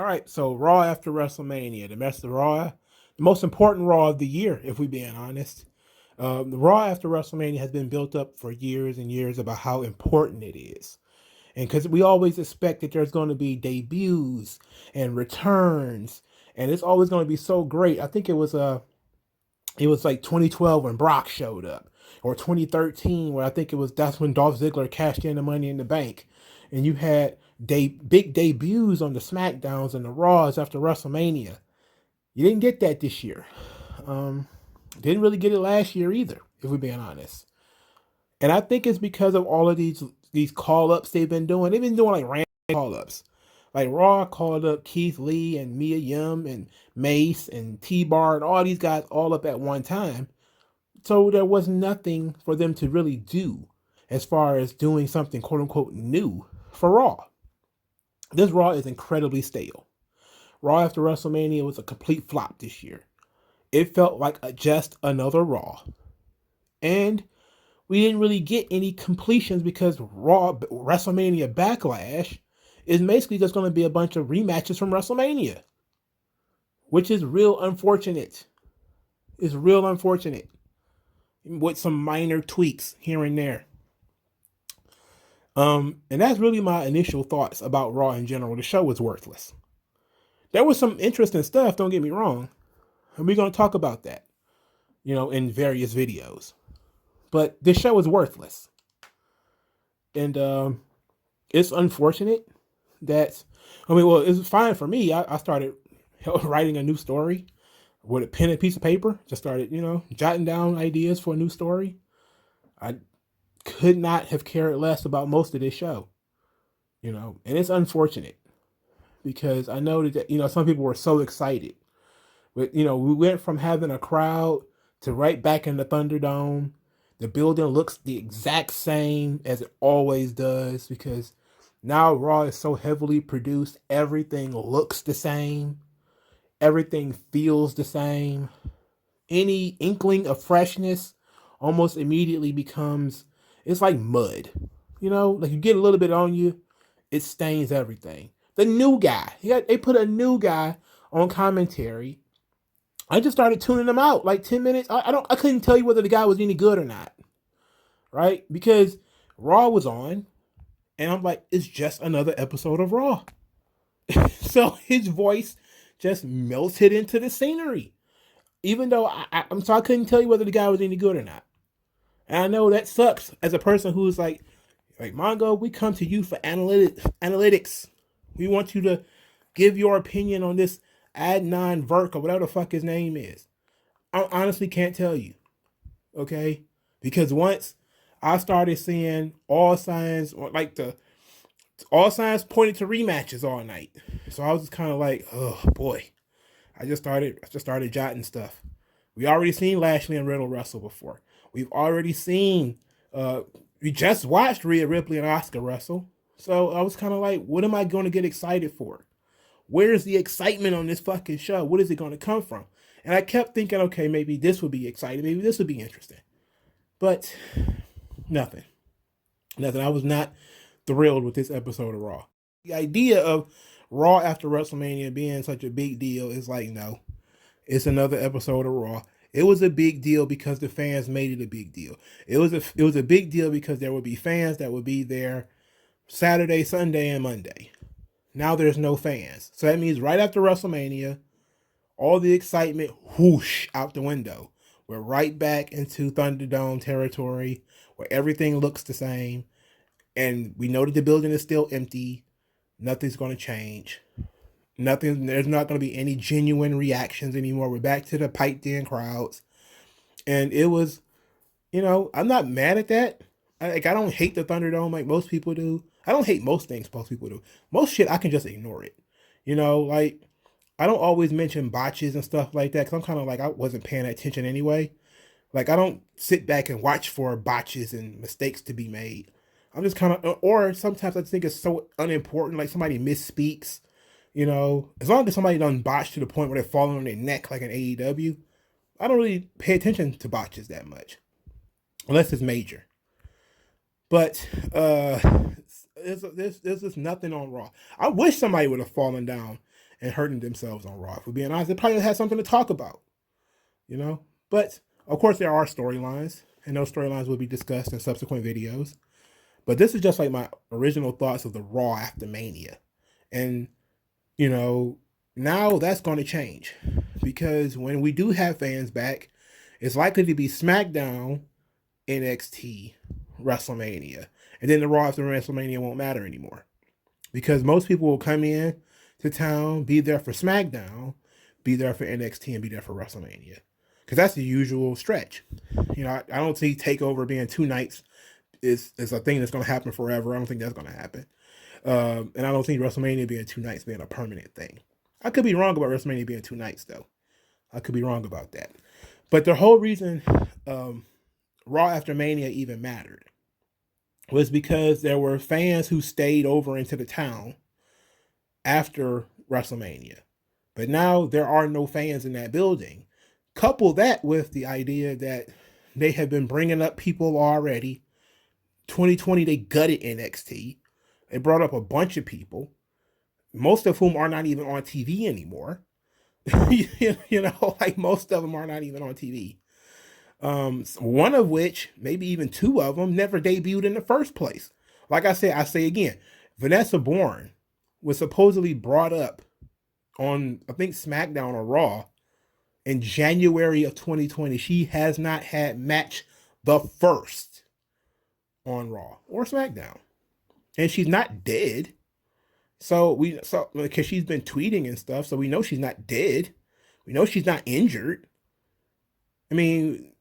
right, so Raw after WrestleMania, the most important Raw of the year, if we're being honest. The Raw after WrestleMania has been built up for years and years about how important it is, and because we always expect that there's going to be debuts and returns, and it's always going to be so great. I think it was like 2012 when Brock showed up, or 2013 where I think that's when Dolph Ziggler cashed in the Money in the Bank, and you had big debuts on the SmackDowns and the Raws after WrestleMania. You didn't get that this year. Um, didn't really get it last year either, if we're being honest. And I think it's because of all of these call ups they've been doing. They've been doing like random call ups. Like Raw called up Keith Lee and Mia Yim and Mace and T Bar and all these guys all up at one time. So there was nothing for them to really do as far as doing something quote unquote new for Raw. This Raw is incredibly stale. Raw after WrestleMania was a complete flop this year. It felt like just another Raw. And we didn't really get any completions because Raw WrestleMania Backlash is basically just going to be a bunch of rematches from WrestleMania, which is real unfortunate. It's real unfortunate with some minor tweaks here and there. And that's really my initial thoughts about Raw in general. The show was worthless. There was some interesting stuff, don't get me wrong, and we're going to talk about that, in various videos. But this show is worthless. And it's unfortunate that, it's fine for me. I started writing a new story with a pen and piece of paper. Just started, jotting down ideas for a new story. I could not have cared less about most of this show, and it's unfortunate because I know that, some people were so excited. But, we went from having a crowd to right back in the Thunderdome. The building looks the exact same as it always does because now Raw is so heavily produced. Everything looks the same. Everything feels the same. Any inkling of freshness almost immediately becomes, it's like mud. Like you get a little bit on you, it stains everything. The new guy, they put a new guy on commentary. I just started tuning them out like 10 minutes. I couldn't tell you whether the guy was any good or not. Right? Because Raw was on, and I'm like, it's just another episode of Raw. So his voice just melted into the scenery. Even though I couldn't tell you whether the guy was any good or not. And I know that sucks as a person who's like Mongo, we come to you for analytics. We want you to give your opinion on this Adnan Verk or whatever the fuck his name is. I honestly can't tell you. Okay? Because once I started seeing all signs pointed to rematches all night. So I was just kind of like, oh boy. I just started jotting stuff. We already seen Lashley and Riddle wrestle before. We've already seen we just watched Rhea Ripley and Asuka wrestle. So I was kind of like, what am I going to get excited for? Where's the excitement on this fucking show? What is it going to come from? And I kept thinking, okay, maybe this would be exciting. Maybe this would be interesting. But nothing. I was not thrilled with this episode of Raw. The idea of Raw after WrestleMania being such a big deal is like, no, it's another episode of Raw. It was a big deal because the fans made it a big deal. It was a big deal because there would be fans that would be there Saturday, Sunday, and Monday. Now there's no fans. So that means right after WrestleMania, all the excitement whoosh out the window. We're right back into Thunderdome territory where everything looks the same. And we know that the building is still empty. Nothing's going to change. There's not going to be any genuine reactions anymore. We're back to the piped in crowds. And it was, I'm not mad at that. I don't hate the Thunderdome like most people do. I don't hate most things most people do. Most shit, I can just ignore it. I don't always mention botches and stuff like that because I'm kind of like, I wasn't paying attention anyway. Like, I don't sit back and watch for botches and mistakes to be made. I'm just kind of, or sometimes I think it's so unimportant, like somebody misspeaks, as long as somebody done botched to the point where they're falling on their neck like an AEW, I don't really pay attention to botches that much, unless it's major. But there's just nothing on Raw. I wish somebody would have fallen down and hurting themselves on Raw. If we're being honest, they probably had something to talk about, you know? But of course, there are storylines, and those storylines will be discussed in subsequent videos. But this is just like my original thoughts of the Raw after Mania. And, you know, now that's going to change because when we do have fans back, it's likely to be SmackDown, NXT, WrestleMania. And then the Raw after WrestleMania won't matter anymore because most people will come in to town, be there for SmackDown, be there for NXT, and be there for WrestleMania. Because that's the usual stretch. You know, I don't see TakeOver being 2 nights is a thing that's going to happen forever. I don't think that's going to happen. And I don't think WrestleMania being 2 nights being a permanent thing. I could be wrong about WrestleMania being 2 nights, though. I could be wrong about that. But the whole reason Raw after Mania even mattered was because there were fans who stayed over into the town after WrestleMania. But now there are no fans in that building. Couple that with the idea that they have been bringing up people already. 2020, they gutted NXT. They brought up a bunch of people, most of whom are not even on TV anymore. You know, like most of them are not even on TV. One of which, maybe even 2 of them, never debuted in the first place. Like I say again, Vanessa Bourne was supposedly brought up on, I think, SmackDown or Raw in January of 2020. She has not had match the first on Raw or SmackDown. And she's not dead. So because she's been tweeting and stuff, so we know she's not dead. We know she's not injured. I mean,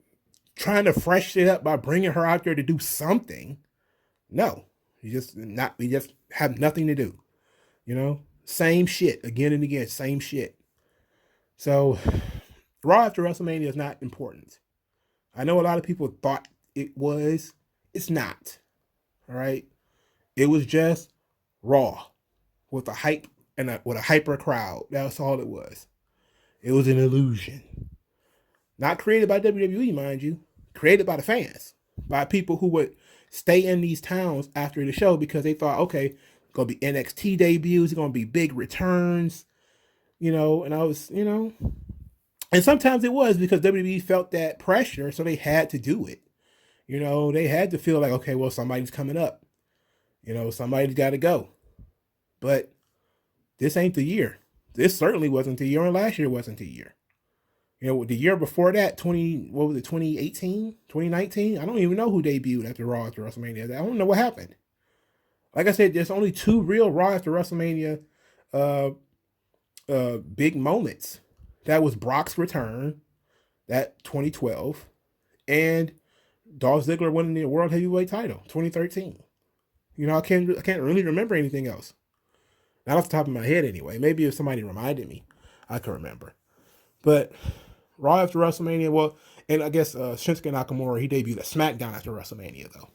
trying to freshen it up by bringing her out there to do something. No, we just have nothing to do. You know, same shit again and again, same shit. So Raw after WrestleMania is not important. I know a lot of people thought it was. It's not. All right. It was just Raw with a hype and with a hyper crowd. That's all it was. It was an illusion. Not created by WWE, mind you. Created by the fans. By people who would stay in these towns after the show because they thought, okay, going to be NXT debuts. It's going to be big returns. You know, and I was, you know. And sometimes it was because WWE felt that pressure, so they had to do it. You know, they had to feel like, okay, well, somebody's coming up. You know, somebody's got to go. But this ain't the year. This certainly wasn't the year, and last year wasn't the year. You know, the year before that, 2018, 2019? I don't even know who debuted after Raw after WrestleMania. I don't know what happened. Like I said, there's only 2 real Raw after WrestleMania big moments. That was Brock's return, that 2012, and Dolph Ziggler winning the World Heavyweight title, 2013. You know, I can't really remember anything else. Not off the top of my head anyway. Maybe if somebody reminded me, I could remember. But Raw after WrestleMania, well, and I guess Shinsuke Nakamura, he debuted at SmackDown after WrestleMania, though.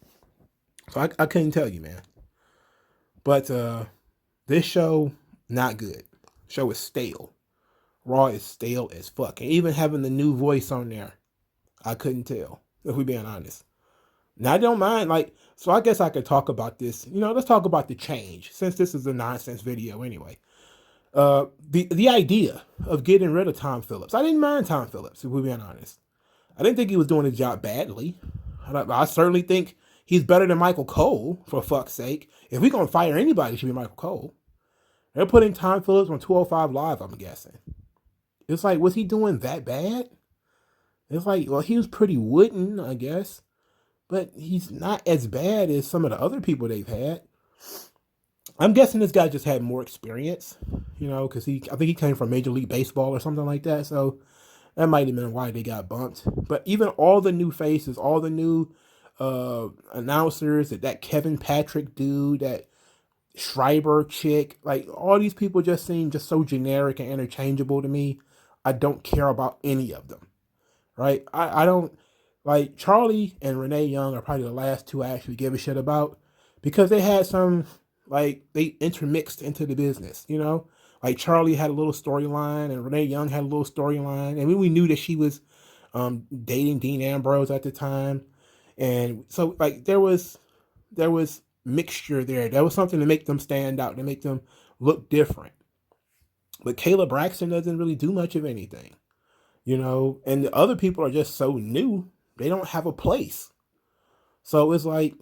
So I couldn't tell you, man. But this show, not good. Show is stale. Raw is stale as fuck. And even having the new voice on there, I couldn't tell, if we're being honest. Now, I don't mind, like, so I guess I could talk about this. You know, let's talk about the change, since this is a nonsense video anyway. The idea of getting rid of Tom Phillips. I didn't mind Tom Phillips, if we're being honest. I didn't think he was doing his job badly. I certainly think he's better than Michael Cole, for fuck's sake. If we're going to fire anybody, it should be Michael Cole. They're putting Tom Phillips on 205 Live, I'm guessing. It's like, was he doing that bad? It's like, well, he was pretty wooden, I guess. But he's not as bad as some of the other people they've had. I'm guessing this guy just had more experience, you know, because I think he came from Major League Baseball or something like that. So that might have been why they got bumped. But even all the new faces, all the new announcers, that Kevin Patrick dude, that Schreiber chick, like all these people just seem just so generic and interchangeable to me. I don't care about any of them, right? I don't, like, Charlie and Renee Young are probably the last 2 I actually give a shit about because they had some, like, they intermixed into the business, you know? Like, Charlie had a little storyline and Renee Young had a little storyline. And we knew that she was dating Dean Ambrose at the time. And so, like, there was mixture there. There was something to make them stand out, to make them look different. But Kayla Braxton doesn't really do much of anything, you know, and the other people are just so new, they don't have a place. So it's like,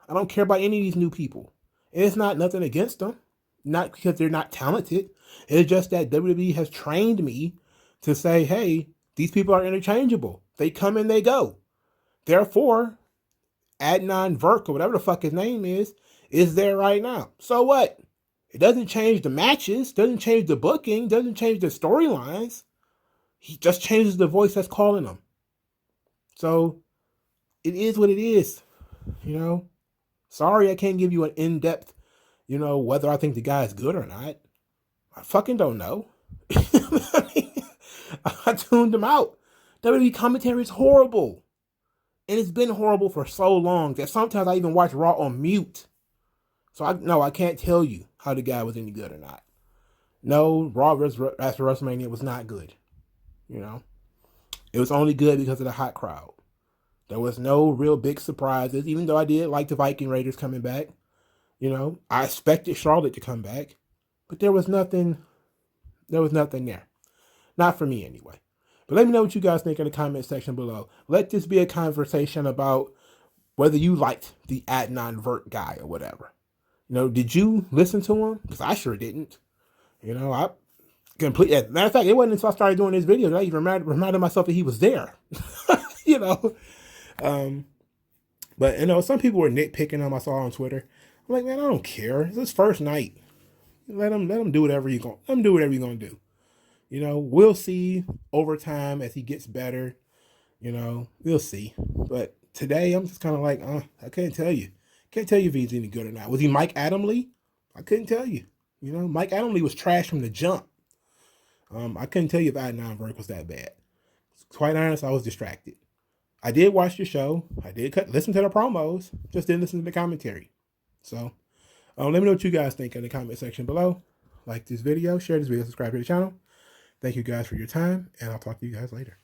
I don't care about any of these new people. And it's not nothing against them, not because they're not talented. It's just that WWE has trained me to say, hey, these people are interchangeable. They come and they go. Therefore, Adnan Virk, or whatever the fuck his name is there right now. So what? It doesn't change the matches, doesn't change the booking, doesn't change the storylines. He just changes the voice that's calling them. So it is what it is, you know. Sorry, I can't give you an in-depth, you know, whether I think the guy is good or not. I fucking don't know. I tuned him out. WWE commentary is horrible. And it's been horrible for so long that sometimes I even watch Raw on mute. So I can't tell you how the guy was any good or not. No, Raw after WrestleMania was not good. You know, it was only good because of the hot crowd. There was no real big surprises, even though I did like the Viking Raiders coming back. You know, I expected Charlotte to come back, but there was nothing there. Not for me anyway. But let me know what you guys think in the comment section below. Let this be a conversation about whether you liked the Adnan Vert guy or whatever. You know, did you listen to him? Because I sure didn't. You know, I completely. Matter of fact, it wasn't until I started doing this video that I even reminded myself that he was there. You know, but you know, some people were nitpicking him. I saw on Twitter. I'm like, man, I don't care. It's his first night. Let him do whatever you're gonna do. You know, we'll see over time as he gets better. You know, we'll see. But today, I'm just kind of like, I couldn't tell you. Can't tell you if he's any good or not. Was he Mike Adamle? I couldn't tell you. You know, Mike Adamle was trash from the jump. I couldn't tell you if Adnan Virk was that bad. Quite honest, I was distracted. I did watch the show. I did listen to the promos. Just didn't listen to the commentary. So, let me know what you guys think in the comment section below. Like this video, share this video, subscribe to the channel. Thank you guys for your time, and I'll talk to you guys later.